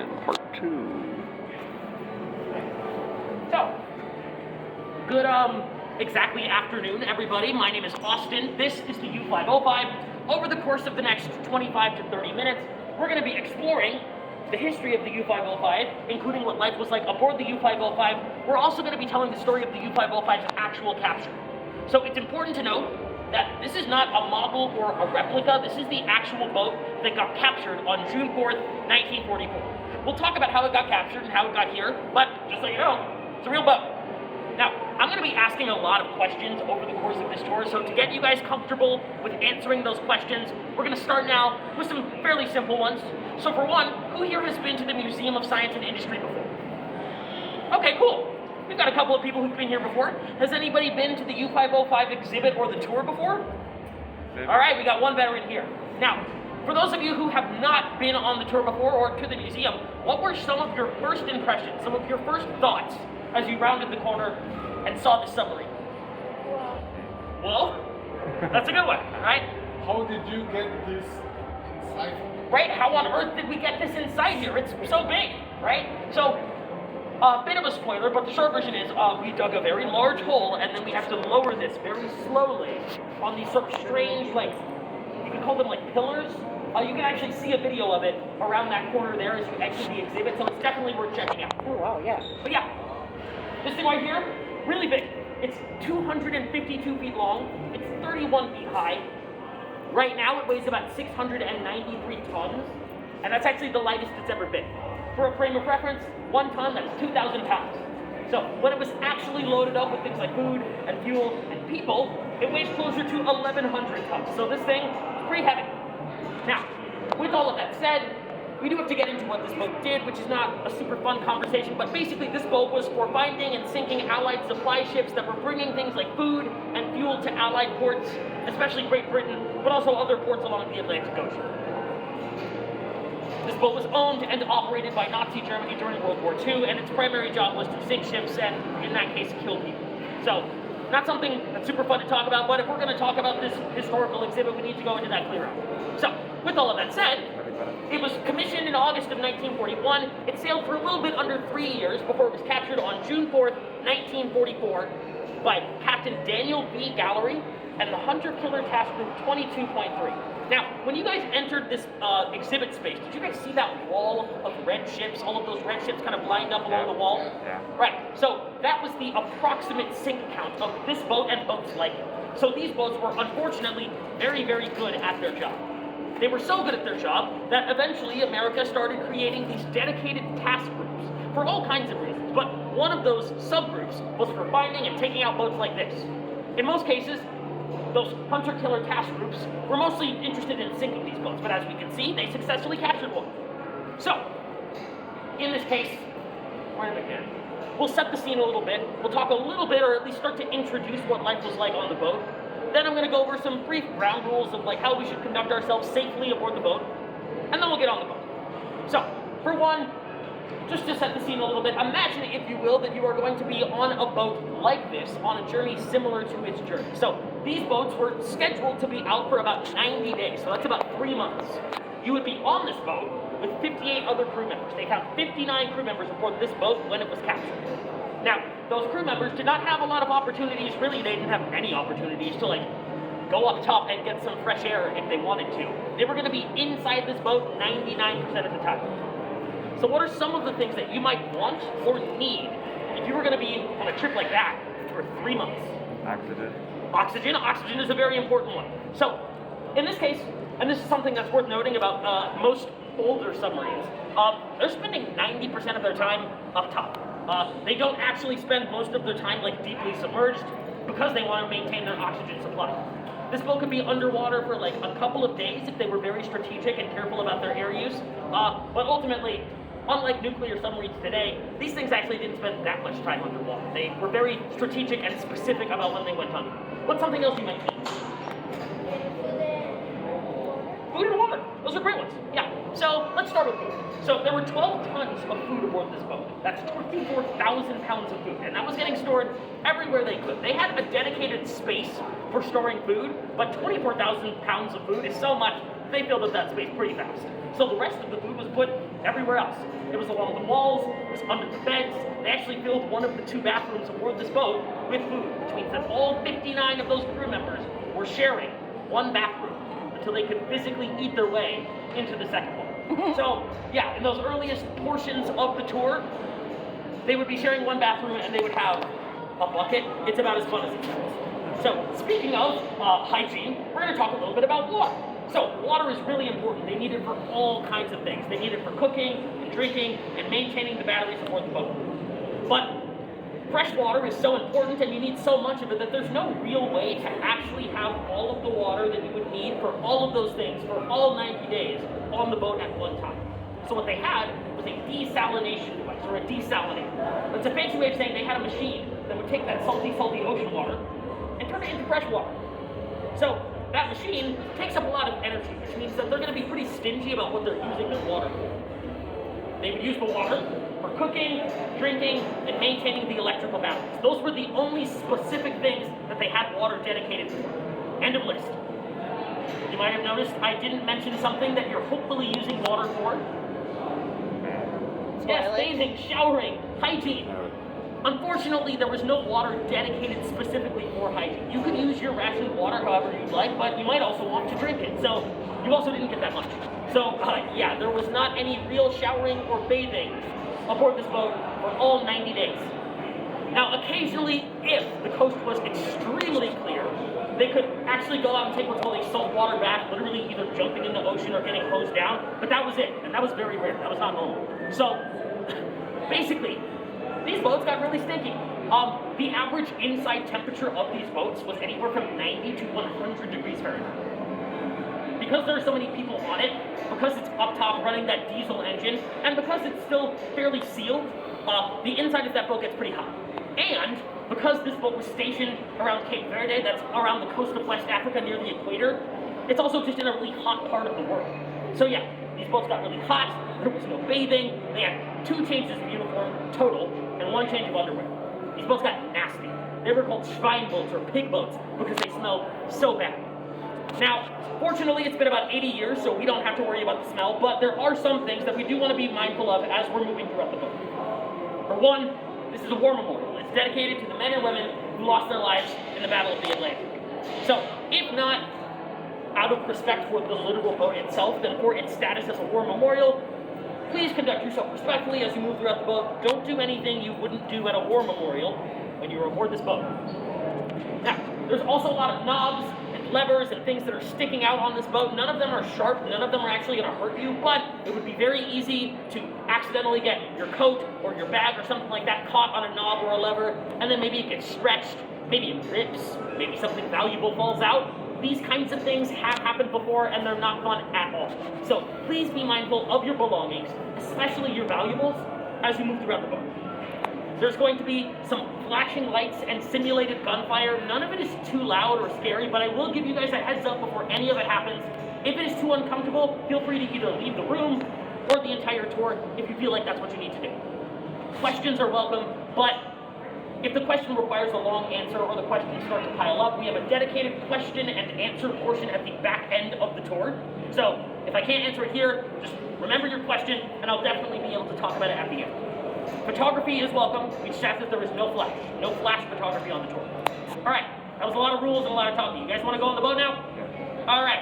And part 2. So, good exactly afternoon, everybody. My name is Austin. This is the U-505. Over the course of the next 25 to 30 minutes, we're going to be exploring the history of the U-505, including what life was like aboard the U-505. We're also going to be telling the story of the U-505's actual capture. So it's important to note that this is not a model or a replica. This is the actual boat that got captured on June 4th, 1944. We'll talk about how it got captured and how it got here, but just so you know, it's a real boat. Now, I'm going to be asking a lot of questions over the course of this tour, so to get you guys comfortable with answering those questions, we're going to start now with some fairly simple ones. So for one, who here has been to the Museum of Science and Industry before? Okay, cool. We've got a couple of people who've been here before. Has anybody been to the U-505 exhibit or the tour before? All right, we got one veteran here. Now, for those of you who have not been on the tour before or to the museum, what were some of your first impressions, some of your first thoughts as you rounded the corner and saw the submarine? Well, that's a good one, right? How did you get this inside? Right, how on earth did we get this inside here? It's so big, right? So, a bit of a spoiler, but the short version is we dug a very large hole and then we have to lower this very slowly on these sort of strange, like, you can call them like pillars. You can actually see a video of it around that corner there as you exit the exhibit, so it's definitely worth checking out. Oh, wow, yeah. But yeah, this thing right here, really big. It's 252 feet long, it's 31 feet high. Right now it weighs about 693 tons, and that's actually the lightest it's ever been. For a frame of reference, 1 ton, that's 2,000 pounds. So when it was actually loaded up with things like food and fuel and people, it weighs closer to 1,100 tons. So this thing is pretty heavy. Now, with all of that said, we do have to get into what this boat did, which is not a super fun conversation, but basically this boat was for finding and sinking Allied supply ships that were bringing things like food and fuel to Allied ports, especially Great Britain, but also other ports along the Atlantic Ocean. This boat was owned and operated by Nazi Germany during World War II, and its primary job was to sink ships and, in that case, kill people. So, not something that's super fun to talk about, but if we're going to talk about this historical exhibit, we need to go into that clear out. So, with all of that said, it was commissioned in August of 1941. It sailed for a little bit under 3 years before it was captured on June 4th, 1944 by Captain Daniel B. Gallery and the Hunter Killer Task Group 22.3. Now, when you guys entered this exhibit space, did you guys see that wall of red ships, all of those red ships kind of lined up along the wall? Yeah. Right, so that was the approximate sink count of this boat and boats like it. So these boats were unfortunately very, very good at their job. They were so good at their job that eventually America started creating these dedicated task groups for all kinds of reasons, but one of those subgroups was for finding and taking out boats like this. In most cases, those hunter-killer task groups were mostly interested in sinking these boats, but as we can see, they successfully captured one. So, in this case, where did I begin? We'll set the scene a little bit. We'll talk a little bit, or at least start to introduce what life was like on the boat. Then I'm going to go over some brief ground rules of like how we should conduct ourselves safely aboard the boat, and then we'll get on the boat. So, for one, just to set the scene a little bit, imagine, if you will, that you are going to be on a boat like this, on a journey similar to its journey. So, these boats were scheduled to be out for about 90 days, so that's about 3 months. You would be on this boat with 58 other crew members. They found 59 crew members aboard this boat when it was captured. Now, those crew members did not have a lot of opportunities, really they didn't have any opportunities to like go up top and get some fresh air if they wanted to. They were going to be inside this boat 99% of the time. So what are some of the things that you might want or need if you were going to be on a trip like that for 3 months? Oxygen. Oxygen is a very important one. So, in this case, and this is something that's worth noting about most older submarines, they're spending 90% of their time up top. They don't actually spend most of their time like deeply submerged because they want to maintain their oxygen supply. This boat could be underwater for like a couple of days if they were very strategic and careful about their air use, but ultimately, unlike nuclear submarines today, these things actually didn't spend that much time underwater. They were very strategic and specific about when they went under. What's something else you might need? Food and water. Those are great ones. Yeah. So let's start with food. So there were 12 tons of food aboard this boat. That's 24,000 pounds of food, and that was getting stored everywhere they could. They had a dedicated space for storing food, but 24,000 pounds of food is so much they filled up that space pretty fast. So the rest of the food was put everywhere else. It was along the walls, it was under the beds. They actually filled one of the 2 bathrooms aboard this boat with food, which means that all 59 of those crew members were sharing one bathroom until they could physically eat their way into the second one. So, yeah, in those earliest portions of the tour, they would be sharing one bathroom and they would have a bucket. It's about as fun as it gets. So, speaking of hygiene, we're going to talk a little bit about water. So, water is really important. They need it for all kinds of things. They need it for cooking and drinking and maintaining the batteries aboard the boat. But fresh water is so important and you need so much of it that there's no real way to actually have all of the water that you would need for all of those things for all 90 days on the boat at one time. So what they had was a desalination device, or a desalinator. It's a fancy way of saying they had a machine that would take that salty ocean water and turn it into fresh water. So that machine takes up a lot of energy, which means that they're going to be pretty stingy about what they're using their water for. They would use the water for cooking, drinking, and maintaining the electrical batteries. Those were the only specific things that they had water dedicated for. End of list. You might have noticed I didn't mention something that you're hopefully using water for. Yes, bathing, showering, hygiene. Unfortunately, there was no water dedicated specifically for hygiene. You could use your rationed water however you'd like, but you might also want to drink it. So you also didn't get that much. So yeah, there was not any real showering or bathing aboard this boat for all 90 days. Now, occasionally, if the coast was extremely clear, they could actually go out and take what's called a saltwater bath, literally either jumping in the ocean or getting hosed down, but that was it, and that was very rare. That was not normal. So, basically, these boats got really stinky. The average inside temperature of these boats was anywhere from 90 to 100 degrees Fahrenheit. Because there are so many people on it, because it's up top running that diesel engine, and because it's still fairly sealed, the inside of that boat gets pretty hot. And because this boat was stationed around Cape Verde, that's around the coast of West Africa near the equator, it's also just in a really hot part of the world. So yeah, these boats got really hot, there was no bathing, they had 2 changes of uniform total, and 1 change of underwear. These boats got nasty. They were called Schwein boats or pig boats because they smelled so bad. Now, fortunately, it's been about 80 years, so we don't have to worry about the smell, but there are some things that we do want to be mindful of as we're moving throughout the boat. For one, this is a war memorial. It's dedicated to the men and women who lost their lives in the Battle of the Atlantic. So, if not out of respect for the literal boat itself, then for its status as a war memorial, please conduct yourself respectfully as you move throughout the boat. Don't do anything you wouldn't do at a war memorial when you were aboard this boat. Now, there's also a lot of knobs and levers and things that are sticking out on this boat. None of them are sharp, none of them are actually going to hurt you, but it would be very easy to accidentally get your coat or your bag or something like that caught on a knob or a lever, and then maybe it gets stretched, maybe it rips, maybe something valuable falls out. These kinds of things have happened before and they're not fun at all. So please be mindful of your belongings, especially your valuables, as you move throughout the boat. There's going to be some flashing lights and simulated gunfire. None of it is too loud or scary, but I will give you guys a heads up before any of it happens. If it is too uncomfortable, feel free to either leave the room or the entire tour if you feel like that's what you need to do. Questions are welcome, but if the question requires a long answer or the questions start to pile up, we have a dedicated question and answer portion at the back end of the tour. So if I can't answer it here, just remember your question and I'll definitely be able to talk about it at the end. Photography is welcome. We just ask that there is no flash photography on the tour. All right, that was a lot of rules and a lot of talking. You guys want to go on the boat now? All right.